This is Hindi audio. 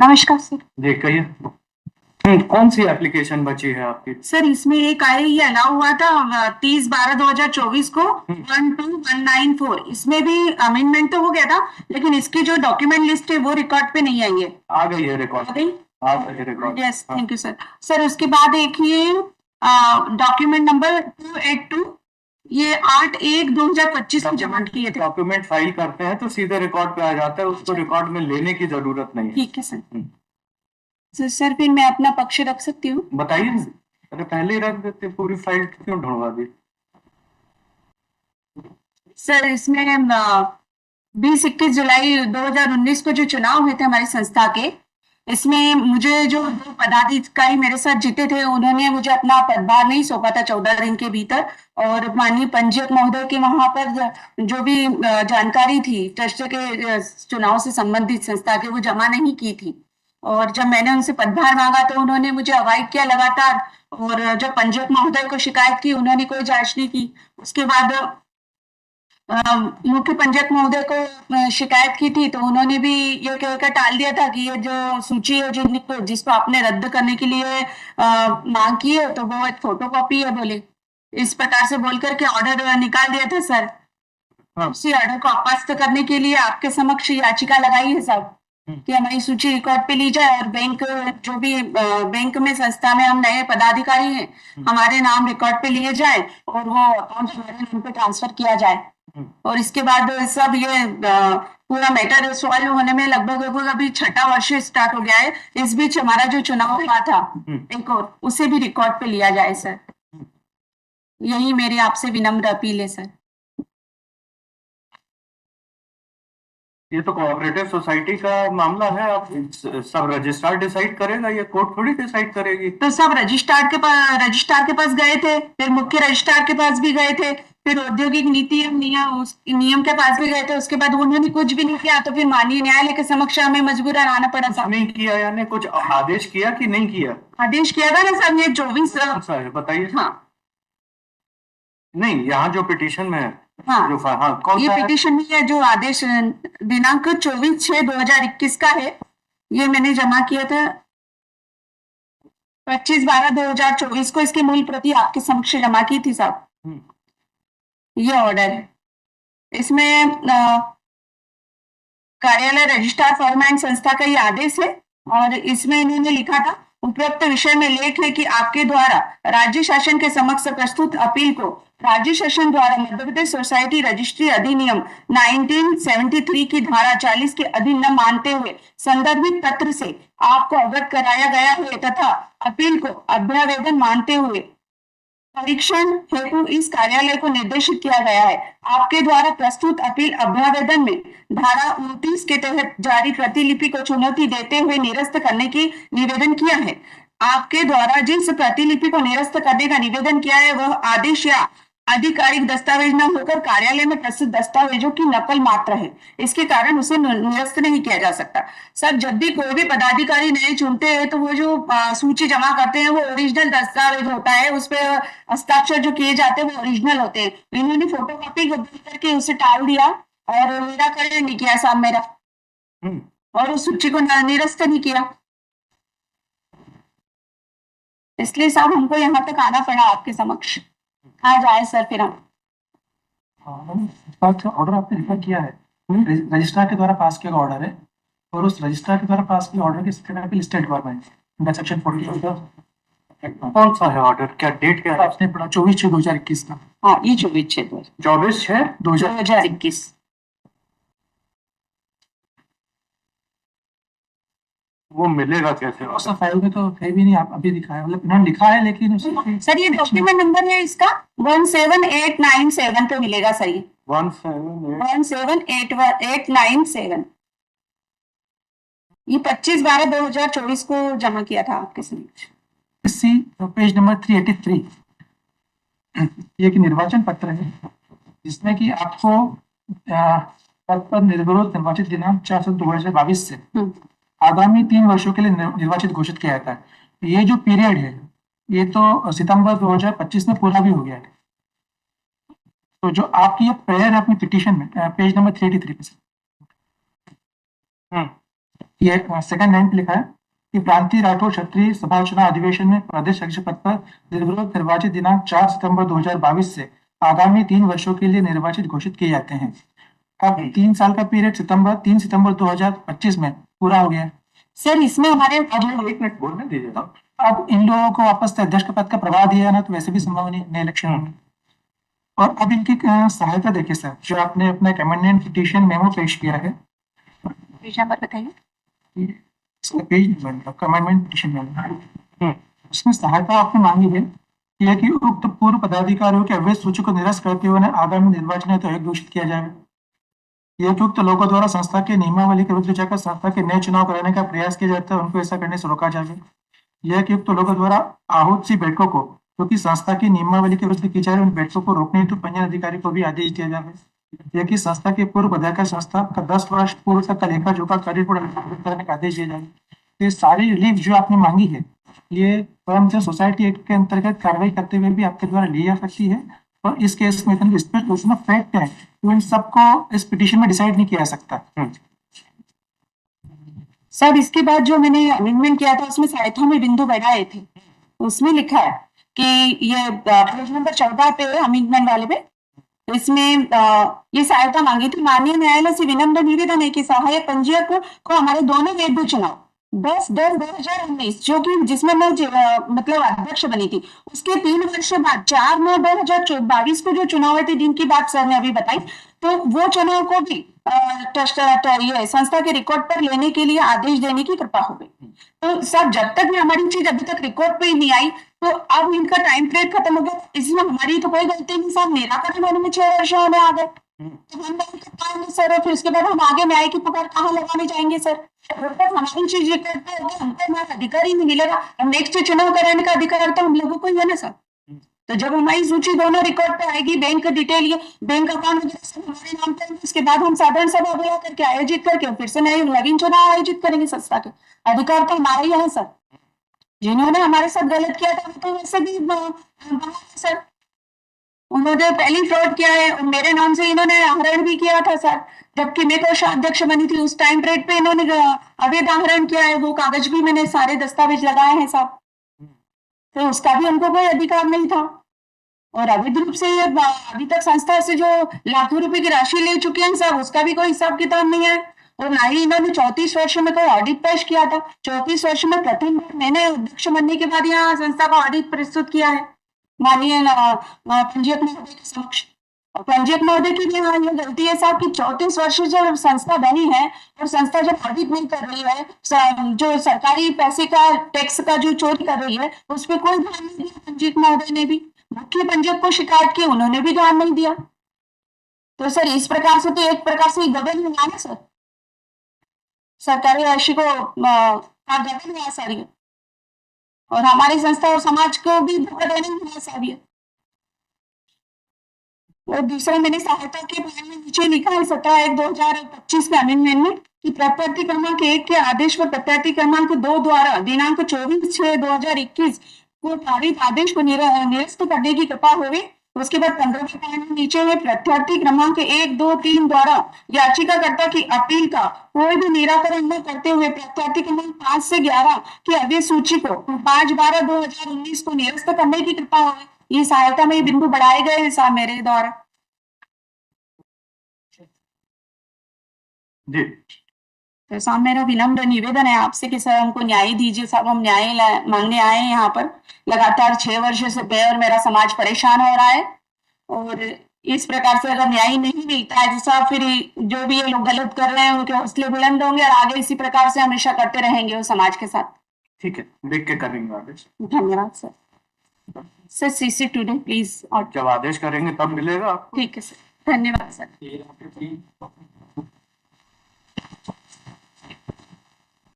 नमस्कार सर। जी कहिए। कौन सी एप्लीकेशन बची है आपकी? सर इसमें एक आई ये अलाउ हुआ था 30/12/2024 को 12194। इसमें भी अमेंडमेंट तो हो गया था, लेकिन इसकी जो डॉक्यूमेंट लिस्ट है वो रिकॉर्ड पे नहीं आई है। आ गई है रिकॉर्ड। आ गई? आ गई है record. Yes, thank you sir. Sir उसके बाद एक ये डॉक्यूमेंट नंबर 282, ये 8/1/2025 को जमा किए थे। डॉक्यूमेंट फाइल करते हैं तो सीधे रिकॉर्ड पे आ जाता है, उसको रिकॉर्ड में लेने की जरूरत नहीं है। ठीक है सर। सर फिर मैं अपना पक्ष रख सकती हूँ? बताइए ना। अरे पहले ही रख देते, पूरी फाइल क्यों ढूंढवा दी? सर इसमें 20-21 जुलाई 2019 को जो चुनाव हुए थे हमारी संस्था के, इसमें मुझे जो दो पदाधिकारी मेरे साथ जीते थे, उन्होंने मुझे अपना पदभार नहीं सौंपा था 14 दिन के भीतर। और माननीय पंजीयक महोदय के वहां पर जो भी जानकारी थी ट्रस्ट के चुनाव से संबंधित संस्था के, वो जमा नहीं की थी। और जब मैंने उनसे पदभार मांगा तो उन्होंने मुझे अवॉइड किया लगातार। और जब पंजीयक महोदय को शिकायत की, उन्होंने कोई जांच नहीं की। उसके बाद मुख्य पंजीयक महोदय को शिकायत की थी, तो उन्होंने भी ये कहकर टाल दिया था कि ये जो सूची है जिसको आपने रद्द करने के लिए मांग की है, तो वो एक फोटोकॉपी है बोले। इस प्रकार से बोल करके ऑर्डर निकाल दिया था सर। उसी ऑर्डर को अपस्त करने के लिए आपके समक्ष याचिका लगाई है साहब, कि हमारी सूची रिकॉर्ड पे ली जाए और बैंक जो भी बैंक में संस्था में हम नए पदाधिकारी हैं, हमारे नाम रिकॉर्ड पे लिए जाए और वो अकाउंट हमारे नाम पे ट्रांसफर किया जाए। और इसके बाद सब ये पूरा मैटर सॉल्व होने में लगभग लगभग अभी 6ठा वर्ष स्टार्ट हो गया है। इस बीच हमारा जो चुनाव हुआ था एक और, उसे भी रिकॉर्ड पे लिया जाए सर। यही मेरी आपसे विनम्र अपील है सर। ये तो कोऑपरेटिव सोसाइटी का मामला है, आप सब रजिस्ट्रार डिसाइड करेगा, ये कोर्ट थोड़ी डिसाइड करेगी। तो सब रजिस्ट्रार के पास गए थे, फिर मुख्य रजिस्ट्रार के पास भी गए थे, फिर औद्योगिक नीति एवं नियम के पास भी गए थे। उसके बाद उन्होंने कुछ भी नहीं किया, तो फिर माननीय न्यायालय के समक्ष हमें मजबूरन आना पड़ा था। नहीं किया यानी कुछ आदेश किया कि नहीं किया? आदेश किया था ना सर, ये 24। अच्छा है, बताइए। हाँ नहीं, यहाँ जो पिटीशन में है। हाँ, जो हाँ, कौन ये सा है? पिटीशन में है जो आदेश दिनांक 24/6/2021 का है। ये मैंने जमा किया था 25/12/2024 को। इसकी मूल प्रति आपके समक्ष जमा की थी साहब। ये ऑर्डर है। इसमें कार्यालय रजिस्ट्रार फर्मा एंड संस्था का ये आदेश है। और इसमें इन्होंने लिखा था, उपरोक्त विषय में लेख है कि आपके द्वारा राज्य शासन के समक्ष प्रस्तुत अपील को राज्य शासन द्वारा मध्य प्रदेश सोसाइटी रजिस्ट्री अधिनियम 1973 की धारा 40 के अधीन न मानते हुए संदर्भित पत्र से आपको अवगत कराया गया है, तथा अपील को अभ्यावेदन मानते हुए परीक्षण हेतु इस कार्यालय को निर्देशित किया गया है। आपके द्वारा प्रस्तुत अपील अभ्यावेदन में धारा 29 के तहत जारी प्रतिलिपि को चुनौती देते हुए निरस्त करने की निवेदन किया है। आपके द्वारा जिस प्रतिलिपि को निरस्त करने का निवेदन किया है, वह आदेश या आधिकारिक दस्तावेज न होकर कार्यालय में प्रस्तुत दस्तावेजों की नकल मात्र है। इसके कारण उसे निरस्त नहीं किया जा सकता। सर जब भी कोई भी पदाधिकारी नए चुनते हैं, तो वो जो सूची जमा करते हैं वो ओरिजिनल दस्तावेज होता है, उस पर हस्ताक्षर जो किए जाते हैं वो ओरिजिनल होते हैं। इन्होंने फोटोकॉपी करके उसे टाल दिया और निराकरण नहीं किया साहब मेरा, और उस सूची को निरस्त नहीं किया। इसलिए साहब हमको यहाँ तक आना पड़ा आपके समक्ष। आ जाए सर फिर हम। ऑर्डर आपने रिफर किया है, रजिस्ट्रार के द्वारा पास किया गया ऑर्डर है, और उस रजिस्ट्रार के द्वारा पास किए ऑर्डर की statement listed government under section 40। कौन सा है ऑर्डर, क्या डेट क्या है? आपने पढ़ा 24/6/2021 का। हाँ, ये 24/6/2021। वो मिलेगा कैसे? उस फाइल में तो है भी नहीं, आप अभी दिखाया, मतलब इन्होंने लिखा है लेकिन सर ये डॉक्यूमेंट नंबर है इसका 17897 पे मिलेगा सर। ये 17897 ये 25/12/2024 को जमा किया था आपके समक्ष। Page number 383। ये एक निर्वाचन पत्र है जिसमें कि आपको पद पर निर्विरोध निर्वाचित दिनांक 4/7/2022 से आगामी 3 वर्षों के लिए निर्वाचित घोषित किया जाता है। ये जो पीरियड है ये तो सितंबर 2025 में पूरा भी हो गया है। तो जो आपकी ये प्रेयर है अपनी पिटीशन में पेज नंबर 383 पे ये सेकंड लाइन पे लिखा है कि प्रांतीय राठौर क्षत्रिय सभा चुनाव अधिवेशन में प्रदेश अध्यक्ष पद पर निर्विरोध निर्वाचित दिनांक 4 सितंबर 2022 से आगामी 3 वर्षों के लिए निर्वाचित घोषित किए जाते हैं। अब 3 साल का पीरियड 3 सितंबर 2025 में पूरा हो गया। सर इसमें हमारे अब एक मिनट बोलने दीजिए ना। अब इन लोगों को वापस से अध्यक्ष पद का प्रभाव दिया ना, तो वैसे भी संभव नहीं नए इलेक्शन होंगे। और अब इनकी सहायता देखिए सर, जो आपने अपना एक अमेंडमेंट पिटीशन मेमो पेश किया है, पेज नंबर बताइए। इसका page number amendment petition memo, उसमें सहायता आपने मांगी है यह कि उक्त पूर्व पदाधिकारियों के अवैध सूची को निरस्त करते हुए आगामी निर्वाचन हेतु आयोग घोषित किया जाएगा। यह कि उक्त लोगों द्वारा संस्था के नियमावली के विरुद्ध जाकर संस्था के नए चुनाव कराने का प्रयास किया जाता है, उनको ऐसा करने से रोका जाएगा। यह कि उक्त लोगों द्वारा आहूत सी बैठकों को, जो कि संस्था की नियमावली के विरुद्ध की जा रही उन बैठकों को रोकने हेतु पंजीयन अधिकारी को भी आदेश दिया जाएगा। यह कि संस्था के पूर्व पदाधिकारी संस्था का 10 वर्ष पूर्व तक का लेखा जोखा कार्य करने का आदेश दिया जाएगा। ये सारी रिलीफ जो आपने मांगी है, ये परमचंद सोसाइटी एक्ट के अंतर्गत कार्रवाई करते हुए भी आपके द्वारा ली जा सकती है। और इस केस में फैक्ट है, तो इन सबको इस पिटीशन में डिसाइड नहीं किया जा सकता। सर इसके बाद जो मैंने अमेंडमेंट किया था उसमें सहायता में बिंदु बढ़ाए थे, उसमें लिखा है कि ये पेज नंबर 14 पे अमेंडमेंट वाले पे, इसमें ये सहायता मांगी थी। माननीय न्यायालय से विनम्र निवेदन है कि सहायक पंजीयक को हमारे दोनों वैध चुनाव 10/10/2019 जो कि जिसमें मैं मतलब अध्यक्ष बनी थी, उसके 3 वर्ष बाद 4/9/2022 को जो चुनाव हुए थे जिनकी बात सर ने अभी बताई, तो वो चुनाव को भी ये संस्था के रिकॉर्ड पर लेने के लिए आदेश देने की कृपा हो गई। तो सर जब तक भी हमारी चीज अभी तक रिकॉर्ड पे ही नहीं आई, तो अब इनका टाइम पीरियड खत्म हो गया, इसमें हमारी तो कोई गलती नहीं सर। निराकरण होने में 6 वर्ष होने आ गए, तो हम नहीं कर पाएंगे सर। और फिर उसके बाद हम आगे न्याय की पुकार कहाँ लगाने जाएंगे सर? जब तक हमारी चीज रिकॉर्ड पे होगी हमको हमारा अधिकार ही नहीं मिलेगा। नेक्स्ट चुनाव कराने का अधिकार तो हम लोगों को ही है ना सर। तो जब हमारी सूची दोनों रिकॉर्ड पे आएगी, बैंक डिटेल ये बैंक अकाउंट वगैरह सब हमारे नाम पे आएंगे, उसके बाद हम साधारण सभा बुला करके आयोजित करके फिर से नए नवीन चुनाव आयोजित करेंगे। संस्था के अधिकार तो हमारे ही है सर। जिन्होंने हमारे साथ गलत किया था वो तो वैसे भी सर, उन्होंने पहली फ्रॉड किया है और मेरे नाम से इन्होंने आहरण भी किया था सर, जबकि मैं कोषाध्यक्ष बनी थी उस टाइम पीरियड पे इन्होंने अवैध आहरण किया है। वो कागज भी मैंने सारे दस्तावेज लगाए हैं साहब, तो उसका भी उनको कोई अधिकार नहीं था। और अवैध रूप से ये अभी तक संस्था से जो लाखों रुपए की राशि ले चुके हैं साहब, उसका भी कोई हिसाब किताब नहीं है। और ना ही इन्होंने 34 वर्षों में कोई ऑडिट पेश किया था। 34 वर्षों में प्रथम बार मैंने अध्यक्ष बनने के बाद यहाँ संस्था का ऑडिट प्रस्तुत किया है माननीय पंजीयक महोदय के समक्ष। और पंजीयक महोदय की भी यहाँ ये गलती है साहब कि 34 वर्ष जब संस्था बनी है और संस्था जब ऑडिट नहीं कर रही है, जो सरकारी पैसे का टैक्स का जो चोरी कर रही है, उस पर कोई ध्यान नहीं दिया। पंजीयक महोदय ने भी मुख्य पंजीयक को शिकायत की, उन्होंने भी ध्यान नहीं दिया। तो सर इस प्रकार से तो एक प्रकार से गबन हुआ ना सर, सरकारी राशि को गबन हुआ सर ये, और हमारी संस्था और समाज को भी धोखा देने हुआ सर ये। और दूसरा मैंने सहायता के बारे में नीचे लिखा है 17/1/2025 के अमेंडमेंट में कि प्रत्यार्थी क्रमांक 1 के आदेश पर प्रत्यार्थी क्रमांक 2 द्वारा दिनांक 24/6/2021 को पारित आदेश को निरस्त करने की कृपा होगी। उसके बाद 15वें पैन में नीचे में प्रत्यार्थी क्रमांक 1, 2, 3 द्वारा याचिकाकर्ता की अपील का कोई भी निराकरण न करते हुए प्रत्यार्थी क्रमांक 5 से 11 की अवैध सूची को 5/12/2019 को निरस्त करने की कृपा होगी। ये सहायता में ये बिंदु बढ़ाए गए हैं साहब मेरे द्वारा। जी तो साहब मेरा विनम्र निवेदन है आपसे कि सर हमको न्याय दीजिए साहब। हम न्याय मांगने आए हैं यहाँ पर। लगातार 6 वर्षों से मैं और मेरा समाज परेशान हो रहा है, और इस प्रकार से अगर न्याय नहीं मिलता है जैसा, फिर जो भी ये लोग गलत कर रहे हैं उनके हौसले बुलंद होंगे और आगे इसी प्रकार से हमेशा करते रहेंगे वो समाज के साथ। ठीक है, देख के करेंगे आदेश। धन्यवाद sir. Sir CC today please. और जब आदेश करेंगे तब मिलेगा आपको। ठीक है सर, धन्यवाद सर।